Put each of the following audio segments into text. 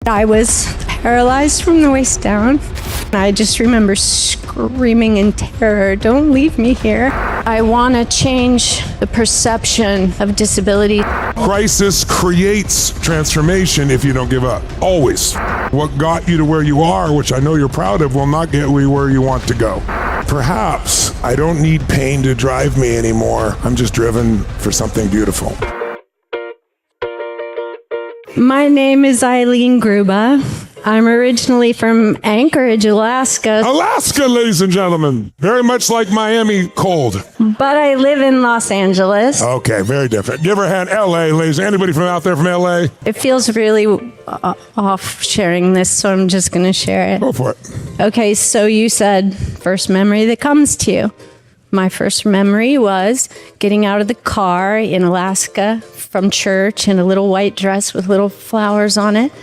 I was paralyzed from the waist down. I just remember screaming in terror, "Don't leave me here." I want to change the perception of disability. Crisis creates transformation if you don't give up. Always. What got you to where you are, which I know you're proud of, will not get you where you want to go. Perhaps I don't need pain to drive me anymore. I'm just driven for something beautiful. My name is Eileen Gruba. I'm originally from Anchorage, Alaska. Alaska, ladies and gentlemen. Very much like Miami cold. But I live in Los Angeles. Okay, very different. You ever had LA, ladies? Anybody from out there from LA? It feels really off sharing this, so I'm just going to share it. Go for it. Okay, so you said first memory that comes to you. My first memory was getting out of the car in Alaska from church in a little white dress with little flowers on it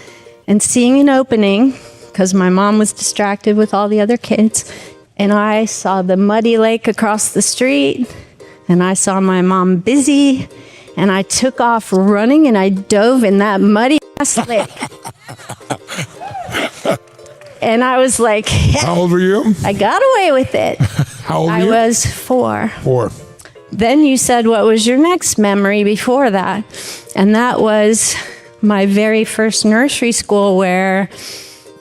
and seeing an opening because my mom was distracted with all the other kids. And I saw the muddy lake across the street and I saw my mom busy and I took off running and I dove in that muddy ass lake. And I was like, how old were you? I got away with it. How old were you? I was 4. 4. Then you said, what was your next memory before that? And that was my very first nursery school where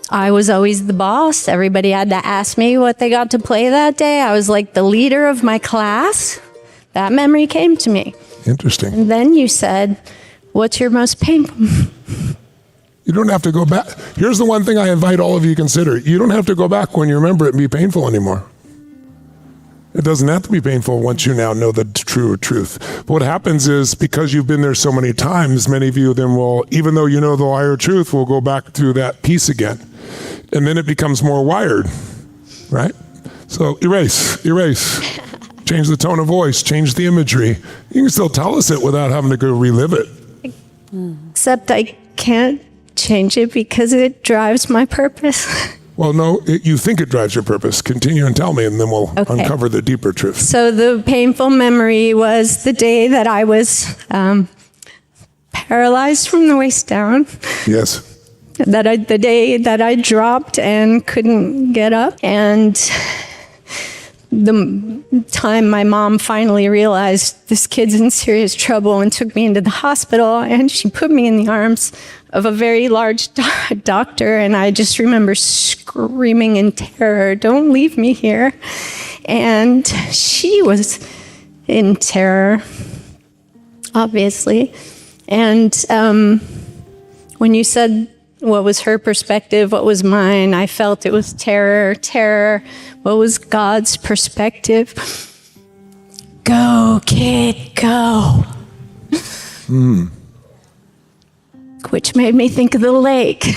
I was always the boss. Everybody had to ask me what they got to play that day. I was like the leader of my class. That memory came to me. Interesting. And then you said, what's your most painful? You don't have to go back. Here's the one thing I invite all of you to consider. You don't have to go back when you remember it and be painful anymore. It doesn't have to be painful once you now know the true truth. But what happens is because you've been there so many times, many of you then will, even though you know the higher truth, will go back to that piece again. And then it becomes more wired, right? So erase. Change the tone of voice, change the imagery. You can still tell us it without having to go relive it. Except I can't change it because it drives my purpose. Well, no, you think it drives your purpose. Continue and tell me, and then we'll uncover the deeper truth. So the painful memory was the day that I was paralyzed from the waist down. Yes. The day that I dropped and couldn't get up. And the time my mom finally realized this kid's in serious trouble and took me into the hospital, and she put me in the arms of a very large doctor, and I just remember screaming in terror, "Don't leave me here." And she was in terror, obviously. And when you said what was her perspective, what was mine, I felt it was terror. What was God's perspective? Go, kid, go. Which made me think of the lake.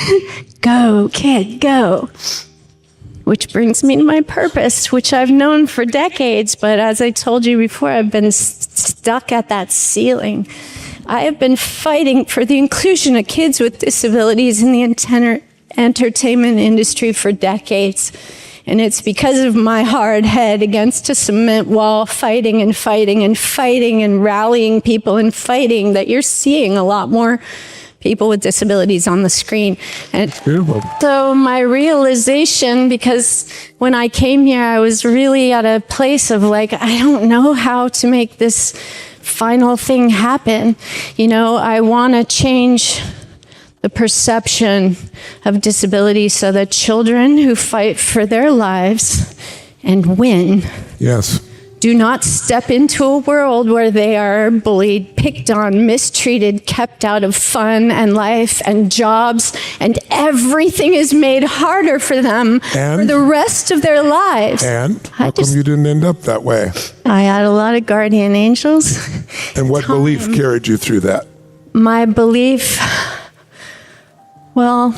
Go, kid, go. Which brings me to my purpose, which I've known for decades, but as I told you before, I've been stuck at that ceiling. I have been fighting for the inclusion of kids with disabilities in the entertainment industry for decades. And it's because of my hard head against a cement wall, fighting and rallying people and fighting, that you're seeing a lot more people with disabilities on the screen. And so my realization, because when I came here, I was really at a place of like, I don't know how to make this final thing happen. You know, I want to change the perception of disability so that children who fight for their lives and win do not step into a world where they are bullied, picked on, mistreated, kept out of fun and life and jobs, and everything is made harder for them for the rest of their lives. And how come you didn't end up that way? I had a lot of guardian angels. And what belief carried you through that? My belief, well,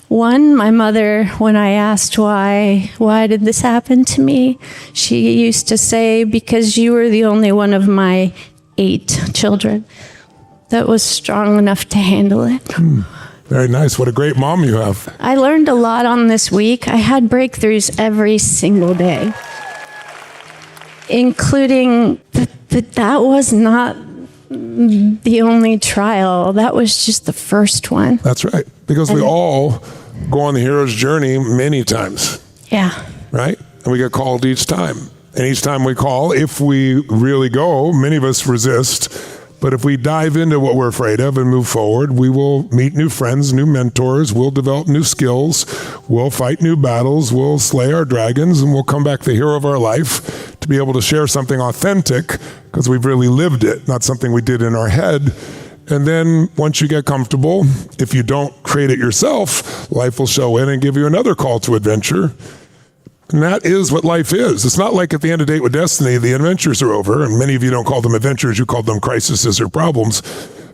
one, my mother, when I asked why did this happen to me, she used to say, because you were the only one of my 8 children that was strong enough to handle it. Very nice. What a great mom you have. I learned a lot on this week. I had breakthroughs every single day, including that was not the only trial. That was just the first one. That's right. Because we all go on the hero's journey many times, Yeah. right? And we get called each time. And each time we call, if we really go, many of us resist. But if we dive into what we're afraid of and move forward, we will meet new friends, new mentors, we'll develop new skills, we'll fight new battles, we'll slay our dragons, and we'll come back the hero of our life to be able to share something authentic because we've really lived it, not something we did in our head. And then once you get comfortable, if you don't create it yourself, life will show in and give you another call to adventure. And that is what life is. It's not like at the end of Date with Destiny, the adventures are over. And many of you don't call them adventures, you call them crises or problems.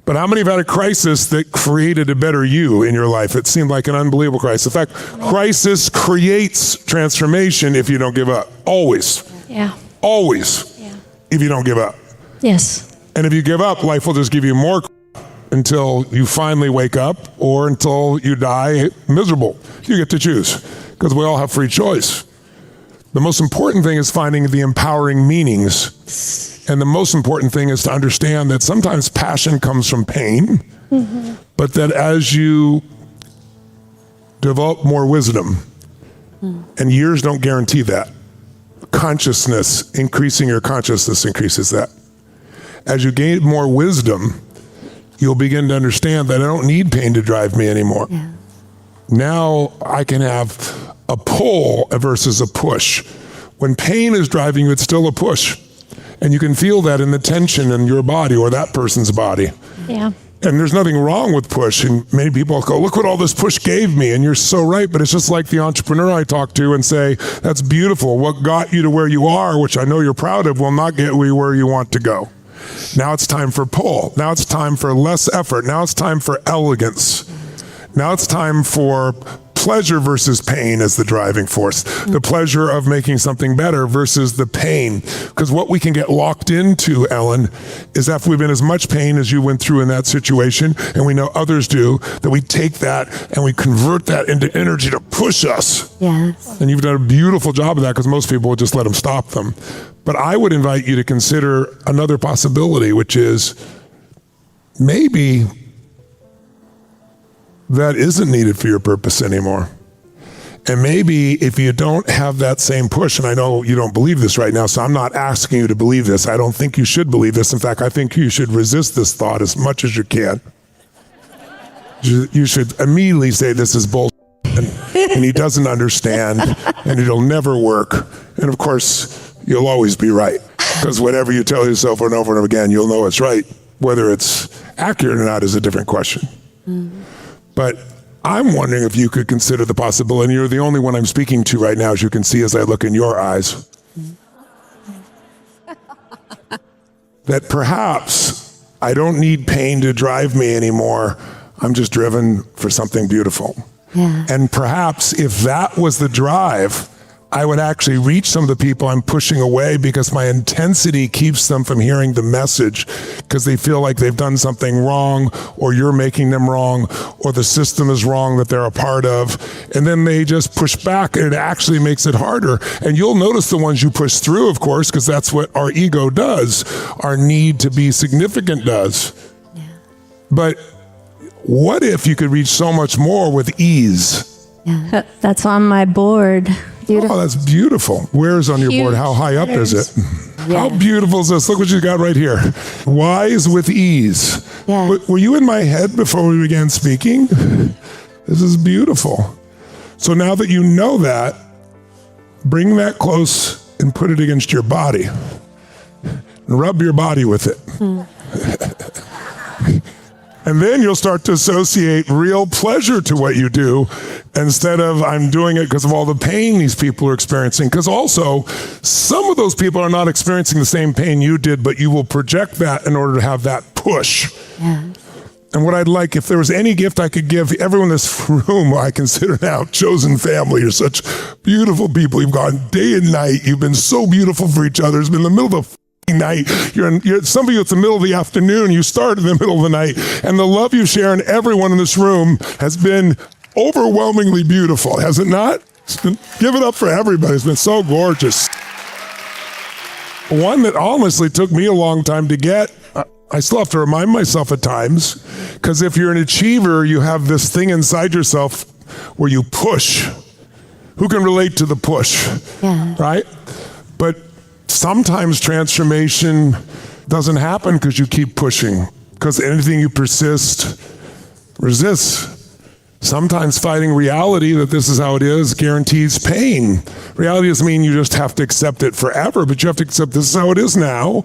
But how many have had a crisis that created a better you in your life? It seemed like an unbelievable crisis. In fact, crisis creates transformation if you don't give up. Always. Yeah. Always. Yeah. If you don't give up. Yes. And if you give up, life will just give you more until you finally wake up or until you die miserable. You get to choose because we all have free choice. The most important thing is finding the empowering meanings. And the most important thing is to understand that sometimes passion comes from pain, but that as you develop more wisdom, and years don't guarantee that, consciousness, increasing your consciousness increases that. As you gain more wisdom, you'll begin to understand that I don't need pain to drive me anymore. Yeah. Now I can have a pull versus a push. When pain is driving you, it's still a push. And you can feel that in the tension in your body or that person's body. Yeah. And there's nothing wrong with push. And many people go, look what all this push gave me. And you're so right. But it's just like the entrepreneur I talk to and say, that's beautiful. What got you to where you are, which I know you're proud of, will not get you where you want to go. Now it's time for pull. Now it's time for less effort. Now it's time for elegance. Now it's time for pleasure versus pain as the driving force. The pleasure of making something better versus the pain. Because what we can get locked into, Ellen, is after we've been as much pain as you went through in that situation, and we know others do, that we take that and we convert that into energy to push us. Yes. And you've done a beautiful job of that because most people would just let them stop them. But I would invite you to consider another possibility, which is maybe that isn't needed for your purpose anymore. And maybe if you don't have that same push, and I know you don't believe this right now, so I'm not asking you to believe this. I don't think you should believe this. In fact, I think you should resist this thought as much as you can. You should immediately say this is bullshit, and he doesn't understand, and it'll never work. And of course, you'll always be right, because whatever you tell yourself over and over and over again, you'll know it's right. Whether it's accurate or not is a different question. But I'm wondering if you could consider the possibility, and you're the only one I'm speaking to right now, as you can see as I look in your eyes, that perhaps I don't need pain to drive me anymore. I'm just driven for something beautiful. Yeah. And perhaps if that was the drive, I would actually reach some of the people I'm pushing away because my intensity keeps them from hearing the message because they feel like they've done something wrong or you're making them wrong or the system is wrong that they're a part of. And then they just push back and it actually makes it harder. And you'll notice the ones you push through, of course, because that's what our ego does. Our need to be significant does. Yeah. But what if you could reach so much more with ease? Yeah. That's on my board. Beautiful. Oh, that's beautiful. Where's on your board? How high up is it? Yeah. How beautiful is this? Look what you got right here. Wise with ease. Yeah. Were you in my head before we began speaking? This is beautiful. So now that you know that, bring that close and put it against your body. And rub your body with it. And then you'll start to associate real pleasure to what you do instead of I'm doing it because of all the pain these people are experiencing. Because also, some of those people are not experiencing the same pain you did, but you will project that in order to have that push. Yeah. And what I'd like, if there was any gift I could give everyone in this room, I consider now chosen family. You're such beautiful people. You've gone day and night. You've been so beautiful for each other. It's been in the middle of the night. Some of you, it's the middle of the afternoon. You start in the middle of the night. And the love you share in everyone in this room has been overwhelmingly beautiful, has it not? Give it up for everybody. It's been so gorgeous. One that honestly took me a long time to get. I still have to remind myself at times, because if you're an achiever, you have this thing inside yourself where you push. Who can relate to the push? Yeah. Right? But sometimes transformation doesn't happen because you keep pushing, because anything you persist resists. Sometimes fighting reality that this is how it is guarantees pain. Reality doesn't mean you just have to accept it forever, but you have to accept this is how it is now,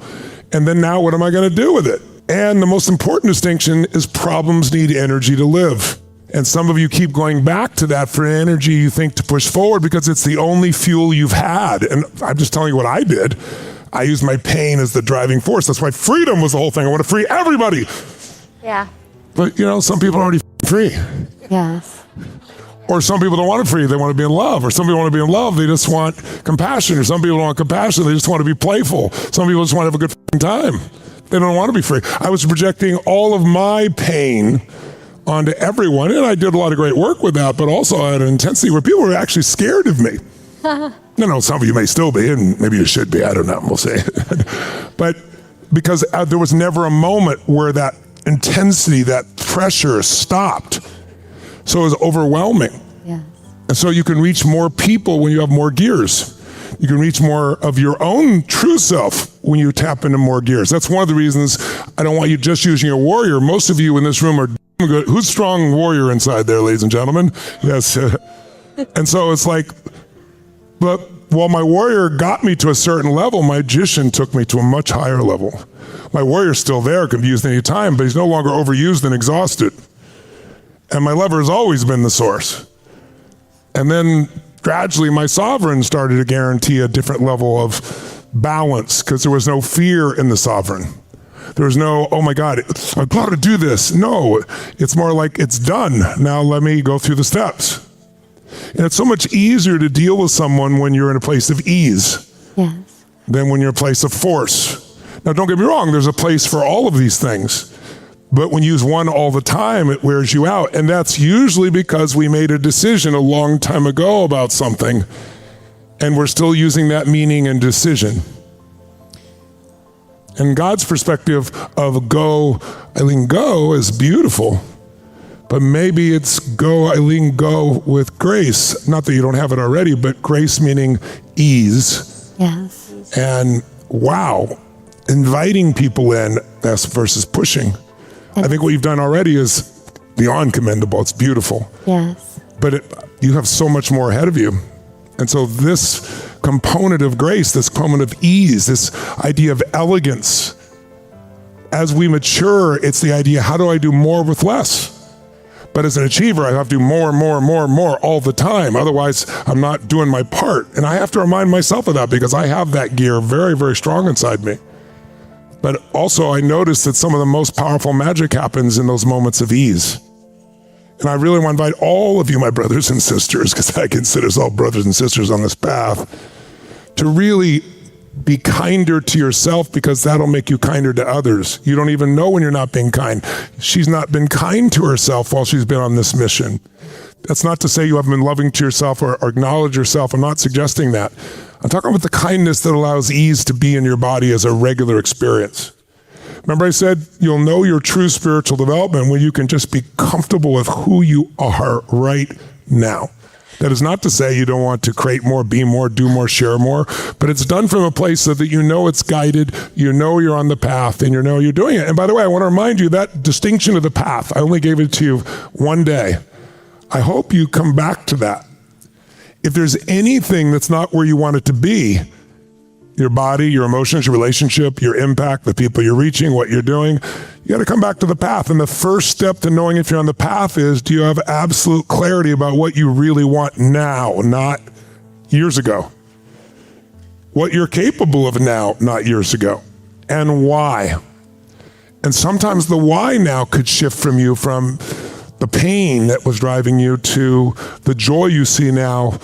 and then now what am I going to do with it? And the most important distinction is problems need energy to live. And some of you keep going back to that for energy you think to push forward because it's the only fuel you've had. And I'm just telling you what I did. I used my pain as the driving force. That's why freedom was the whole thing. I want to free everybody. Yeah. But, some people are already free. Yes. Or some people don't want to free. They want to be in love. Or some people want to be in love. They just want compassion. Or some people don't want compassion. They just want to be playful. Some people just want to have a good time. They don't want to be free. I was projecting all of my pain onto everyone. And I did a lot of great work with that, but also at an intensity where people were actually scared of me. No, some of you may still be, and maybe you should be. I don't know. We'll see. But because there was never a moment where that intensity, that pressure stopped. So it was overwhelming. Yes. And so you can reach more people when you have more gears. You can reach more of your own true self when you tap into more gears. That's one of the reasons I don't want you just using your warrior. Most of you in this room are good. Who's strong warrior inside there, ladies and gentlemen? Yes. And so it's like, but while my warrior got me to a certain level, my magician took me to a much higher level. My warrior's still there, can be used any time, but he's no longer overused and exhausted. And my lover has always been the source. And then gradually my sovereign started to guarantee a different level of balance because there was no fear in the sovereign. There was no, oh my God, I've got to do this. No, it's more like it's done. Now let me go through the steps. And it's so much easier to deal with someone when you're in a place of ease than when you're in a place of force. Now don't get me wrong, there's a place for all of these things. But when you use one all the time, it wears you out. And that's usually because we made a decision a long time ago about something, and we're still using that meaning and decision. And God's perspective of go, Eileen, go is beautiful. But maybe it's go, Eileen, go with grace. Not that you don't have it already, but grace meaning ease. Yes. And wow, inviting people in versus pushing. I think what you've done already is beyond commendable. It's beautiful. Yes. But you have so much more ahead of you. And so this component of grace, this component of ease, this idea of elegance, as we mature, it's the idea, how do I do more with less? But as an achiever, I have to do more and more and more and more all the time. Otherwise, I'm not doing my part. And I have to remind myself of that because I have that gear very, very strong inside me. But also I notice that some of the most powerful magic happens in those moments of ease. And I really want to invite all of you, my brothers and sisters, because I consider us all brothers and sisters on this path, to really be kinder to yourself because that'll make you kinder to others. You don't even know when you're not being kind. She's not been kind to herself while she's been on this mission. That's not to say you haven't been loving to yourself or acknowledge yourself. I'm not suggesting that. I'm talking about the kindness that allows ease to be in your body as a regular experience. Remember I said you'll know your true spiritual development when you can just be comfortable with who you are right now. That is not to say you don't want to create more, be more, do more, share more, but it's done from a place so that you know it's guided, you know you're on the path, and you know you're doing it. And by the way, I want to remind you that distinction of the path, I only gave it to you one day. I hope you come back to that. If there's anything that's not where you want it to be, your body, your emotions, your relationship, your impact, the people you're reaching, what you're doing, you got to come back to the path. And the first step to knowing if you're on the path is, do you have absolute clarity about what you really want now, not years ago? What you're capable of now, not years ago, and why? And sometimes the why now could shift from you from the pain that was driving you to the joy you see now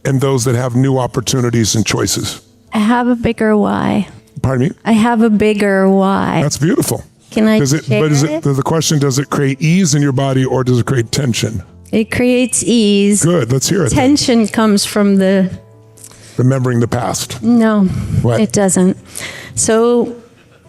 in those that have new opportunities and choices. I have a bigger why. Pardon me? I have a bigger why. That's beautiful. Can I share it? The question, does it create ease in your body or does it create tension? It creates ease. Good, let's hear it. Tension comes from remembering the past. No, What? it doesn't. So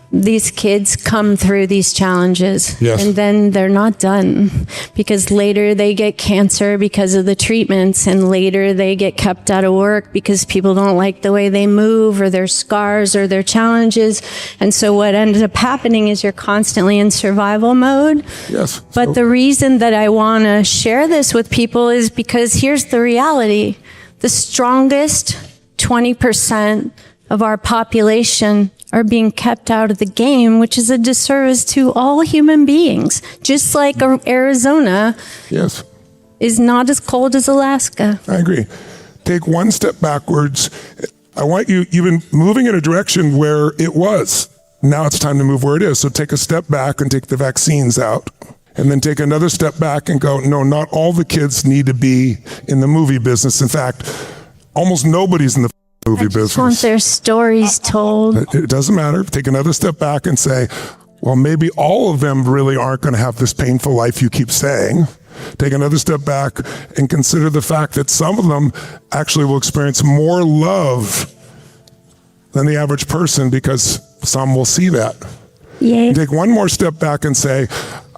these kids come through these challenges, Yes. and then they're not done, because later they get cancer because of the treatments, and later they get kept out of work because people don't like the way they move or their scars or their challenges. And so what ends up happening is you're constantly in survival mode. Yes. But the reason that I want to share this with people is because here's the reality. The strongest 20% of our population are being kept out of the game, which is a disservice to all human beings. Just like Arizona Yes. is not as cold as Alaska. I agree. Take one step backwards. I want you've been moving in a direction where it was. Now it's time to move where it is. So take a step back and take the vaccines out. And then take another step back and go, no, not all the kids need to be in the movie business. In fact, almost nobody's in the movie I just business. want their stories told. It doesn't matter. Take another step back and say, well, maybe all of them really aren't going to have this painful life you keep saying. Take another step back and consider the fact that some of them actually will experience more love than the average person, because some will see that. Yay. Take one more step back and say,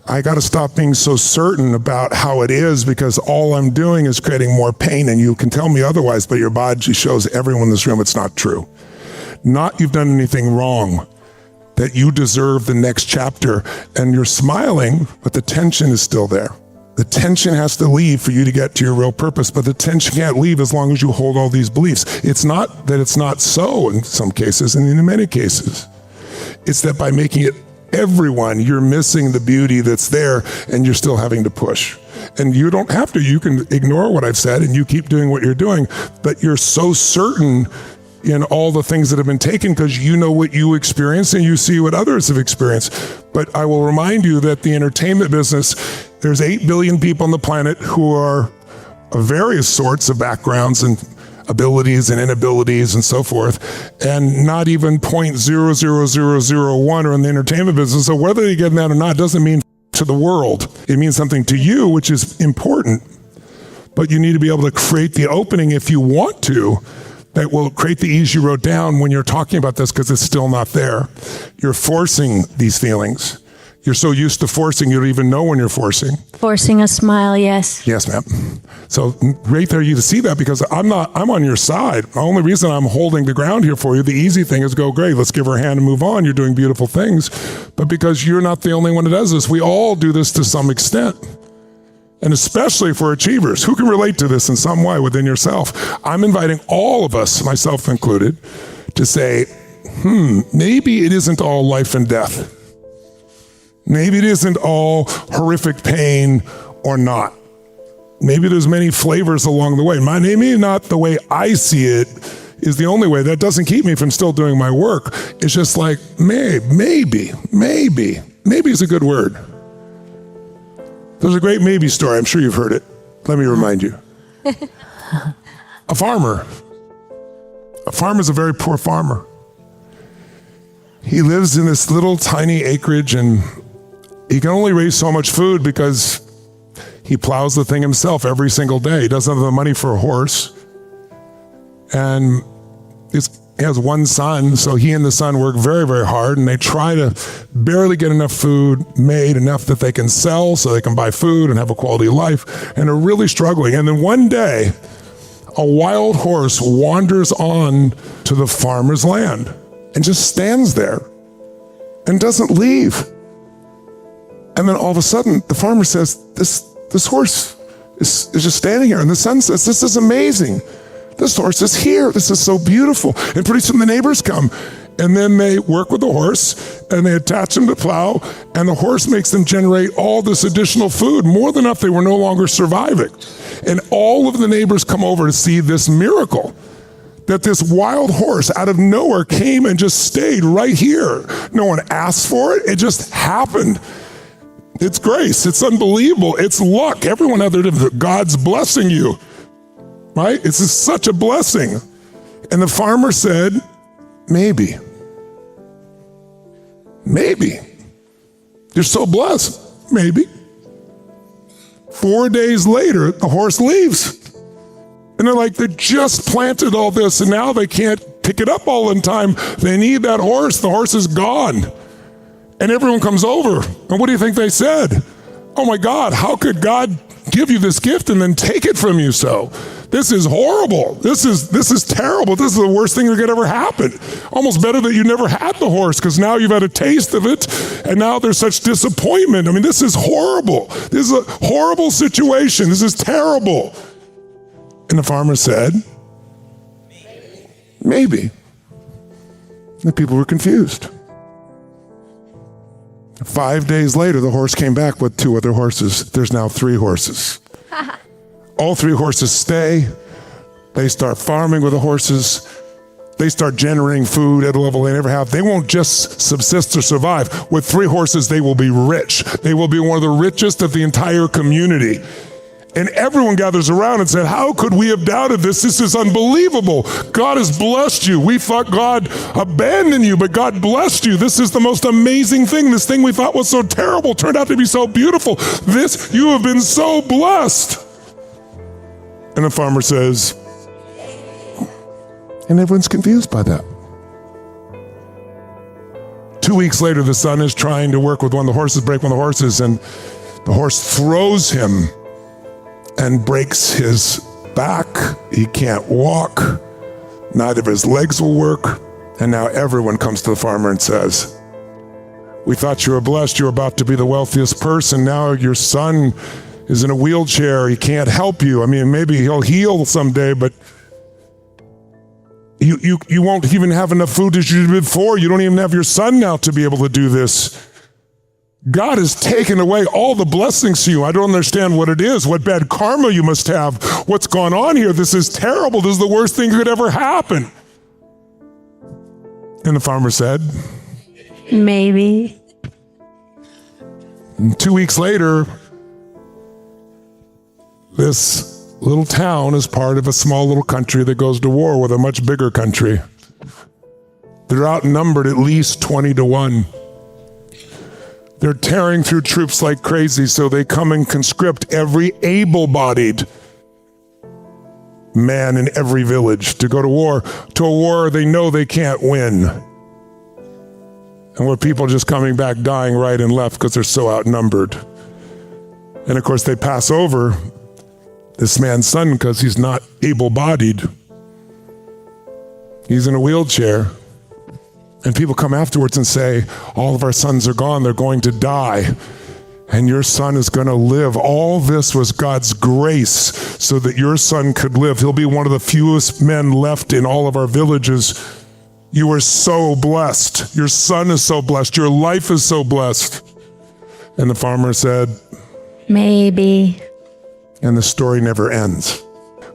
I got to stop being so certain about how it is, because all I'm doing is creating more pain, and you can tell me otherwise, but your body shows everyone in this room it's not true. Not you've done anything wrong, that you deserve the next chapter, and you're smiling, but the tension is still there. The tension has to leave for you to get to your real purpose, but the tension can't leave as long as you hold all these beliefs. It's not that it's not so in some cases, and in many cases. It's that by making it everyone, you're missing the beauty that's there, and you're still having to push. And you don't have to. You can ignore what I've said and you keep doing what you're doing, but you're so certain in all the things that have been taken because you know what you experience and you see what others have experienced. But I will remind you that the entertainment business, there's 8 billion people on the planet who are of various sorts of backgrounds and abilities and inabilities and so forth, and not even 0.00001 are in the entertainment business. So whether you get that or not doesn't mean to the world. It means something to you, which is important. But you need to be able to create the opening if you want to, that will create the ease you wrote down when you're talking about this, because it's still not there. You're forcing these feelings. You're so used to forcing, you don't even know when you're forcing. Forcing a smile, yes. Yes, ma'am. So right there, you to see that, because I'm on your side. The only reason I'm holding the ground here for you, the easy thing is go, great, let's give her a hand and move on. You're doing beautiful things. But because you're not the only one that does this, we all do this to some extent. And especially for achievers, who can relate to this in some way within yourself? I'm inviting all of us, myself included, to say, maybe it isn't all life and death. Maybe it isn't all horrific pain or not. Maybe there's many flavors along the way. Maybe not the way I see it is the only way. That doesn't keep me from still doing my work. It's just like, maybe is a good word. There's a great maybe story. I'm sure you've heard it. Let me remind you. A farmer is a very poor farmer. He lives in this little tiny acreage, and he can only raise so much food because he plows the thing himself every single day. He doesn't have the money for a horse. And he has one son, so he and the son work very, very hard, and they try to barely get enough food made, enough that they can sell so they can buy food and have a quality of life, and are really struggling. And then one day, a wild horse wanders on to the farmer's land and just stands there and doesn't leave. And then all of a sudden, the farmer says, this horse is just standing here. And the son says, this is amazing. This horse is here. This is so beautiful. And pretty soon the neighbors come, and then they work with the horse and they attach him to plow, and the horse makes them generate all this additional food, more than enough they were no longer surviving. And all of the neighbors come over to see this miracle, that this wild horse out of nowhere came and just stayed right here. No one asked for it. It just happened. It's grace. It's unbelievable. It's luck. Everyone out there, God's blessing you, right? It's just such a blessing. And the farmer said, maybe. You're so blessed. Maybe. 4 days later, the horse leaves. And they're like, they just planted all this, and now they can't pick it up all in time. They need that horse. The horse is gone. And everyone comes over. And what do you think they said? Oh my God, how could God give you this gift and then take it from you so? This is horrible. This is terrible. This is the worst thing that could ever happen. Almost better that you never had the horse, because now you've had a taste of it and now there's such disappointment. I mean, this is horrible. This is a horrible situation. This is terrible. And the farmer said, maybe. And people were confused. 5 days later, the horse came back with 2 other horses. There's now 3 horses. All 3 horses stay. They start farming with the horses. They start generating food at a level they never have. They won't just subsist or survive. With 3 horses, they will be rich. They will be one of the richest of the entire community. And everyone gathers around and said, how could we have doubted this? This is unbelievable. God has blessed you. We thought God abandoned you, but God blessed you. This is the most amazing thing. This thing we thought was so terrible turned out to be so beautiful. You have been so blessed. And the farmer says, and everyone's confused by that. 2 weeks later, the son is trying to work with one of the horses, break one of the horses, and the horse throws him and breaks his back. He can't walk. Neither of his legs will work. And now everyone comes to the farmer and says, we thought you were blessed. You're about to be the wealthiest person. Now your son is in a wheelchair. He can't help you. I mean, maybe he'll heal someday, but you won't even have enough food as you did before. You don't even have your son now to be able to do this. God has taken away all the blessings to you. I don't understand what it is, what bad karma you must have, what's gone on here. This is terrible. This is the worst thing that could ever happen. And the farmer said, maybe. And 2 weeks later, this little town is part of a small little country that goes to war with a much bigger country. They're outnumbered at least 20-1. They're tearing through troops like crazy, so they come and conscript every able-bodied man in every village to go to war, to a war they know they can't win. And where people are just coming back dying right and left because they're so outnumbered. And of course they pass over this man's son because he's not able-bodied. He's in a wheelchair. And people come afterwards and say, all of our sons are gone, they're going to die. And your son is going to live. All this was God's grace so that your son could live. He'll be one of the fewest men left in all of our villages. You are so blessed. Your son is so blessed. Your life is so blessed. And the farmer said, maybe. And the story never ends.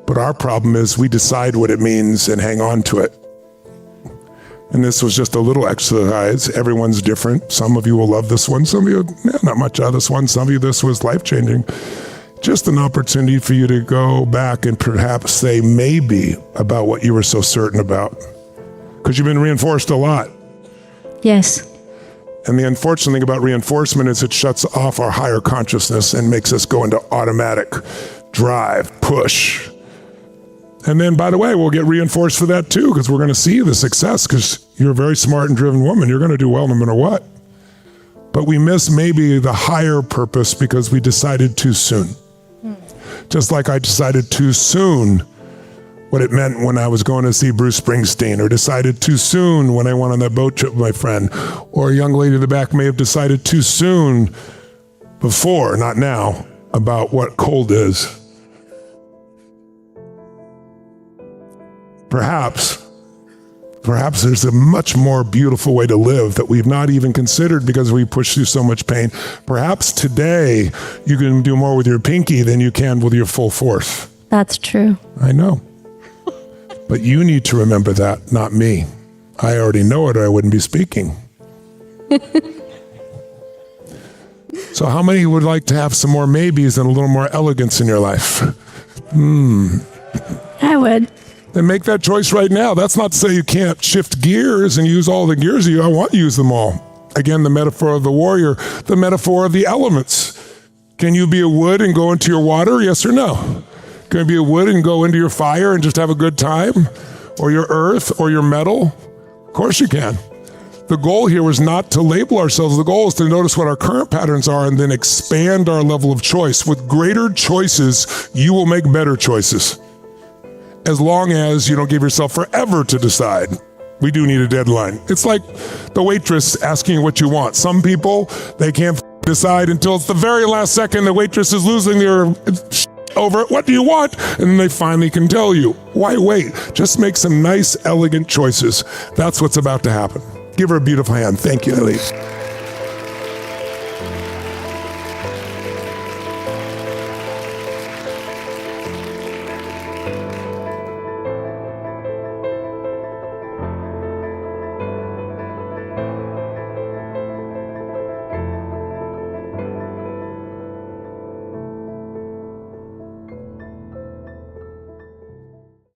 But our problem is we decide what it means and hang on to it. And this was just a little exercise. Everyone's different. Some of you will love this one. Some of you, not much out of this one. Some of you, this was life-changing. Just an opportunity for you to go back and perhaps say maybe about what you were so certain about. Because you've been reinforced a lot. Yes. And the unfortunate thing about reinforcement is it shuts off our higher consciousness and makes us go into automatic drive, push. And then, by the way, we'll get reinforced for that too, because we're going to see the success, because you're a very smart and driven woman. You're going to do well no matter what. But we miss maybe the higher purpose because we decided too soon. Just like I decided too soon what it meant when I was going to see Bruce Springsteen, or decided too soon when I went on that boat trip with my friend, or a young lady in the back may have decided too soon before, not now, about what cold is. Perhaps there's a much more beautiful way to live that we've not even considered because we push through so much pain. Perhaps today you can do more with your pinky than you can with your full force. That's true. I know. But you need to remember that, not me. I already know it or I wouldn't be speaking. So how many would like to have some more maybes and a little more elegance in your life? I would. Then make that choice right now. That's not to say you can't shift gears and use all the gears I want to use them all. Again, the metaphor of the warrior, the metaphor of the elements. Can you be a wood and go into your water? Yes or no? Can you be a wood and go into your fire and just have a good time? Or your earth or your metal? Of course you can. The goal here was not to label ourselves. The goal is to notice what our current patterns are and then expand our level of choice. With greater choices, you will make better choices. As long as you don't give yourself forever to decide. We do need a deadline. It's like the waitress asking what you want. Some people, they can't decide until it's the very last second. The waitress is losing their over it. What do you want? And then they finally can tell you. Why wait? Just make some nice, elegant choices. That's what's about to happen. Give her a beautiful hand. Thank you, Ellie.